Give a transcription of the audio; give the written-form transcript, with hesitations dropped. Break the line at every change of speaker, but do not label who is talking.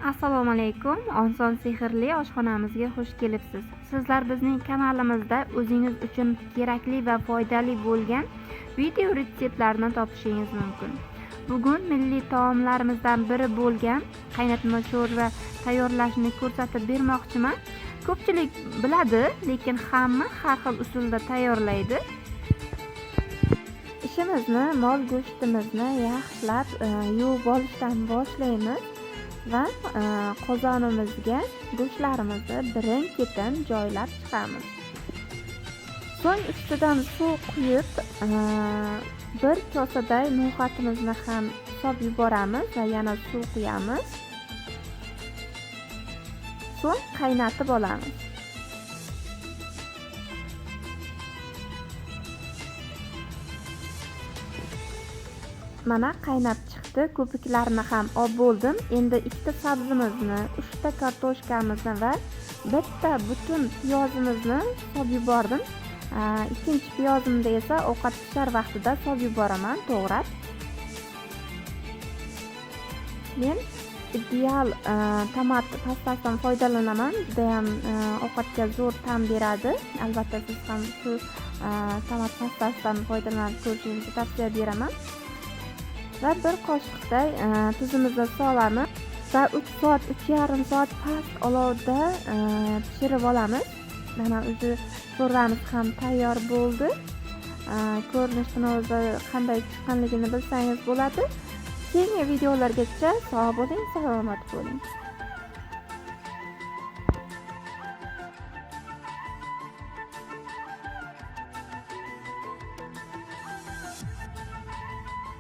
Assalomu alaykum. Oson sehrli oshxonamizga xush kelibsiz. Sizlar bizning kanalimizda o'zingiz uchun kerakli va foydali bo'lgan video retseptlarni topishingiz mumkin. Bugun milliy taomlarimizdan biri bo'lgan qaynatma sho'rva tayyorlashni ko'rsatib bermoqchiman. Ko'pchilik biladi, lekin hamma har xil usulda tayyorlaydi. Ishimizni mol go'shtimizni yaxshilab yuvib olishdan boshlaymiz va qozonimizga go'shtlarimizni birin-ketin joylab chiqamiz. So'ng ustidan suv quyib, bir kosaday no'xatimizni ham solib yuboramiz va yana suv quyamiz. So'ng qaynatib olamiz. Mana qaynab chiqdi. Ko'piklarni ham olib bo'ldim. Endi ikkita sabzimizni, 3 ta kartoshkamizni va bitta butun piyozimizni solib yubordim. Ikkinchi piyozimni esa ovqat pishar vaqtida solib yuboraman, to'g'rab. Men ideal tomat pastasidan foydalanaman. Juda ham ovqatga zo'r ta'm beradi. Albatta siz ham shu tomat pastasidan foydalanib ko'rishingizni tavsiya beraman. Va bir qoshiqday tuzimizni solamiz va 3 soat, 3,5 soat past olovda pishirib olamiz. Mana o'zi sho'rvamiz ham tayyor bo'ldi. Ko'rinishdan o'zi qanday chiqqanligini bilsangiz bo'ladi. Keyingi videolargacha sog' bo'ling, salomat bo'ling.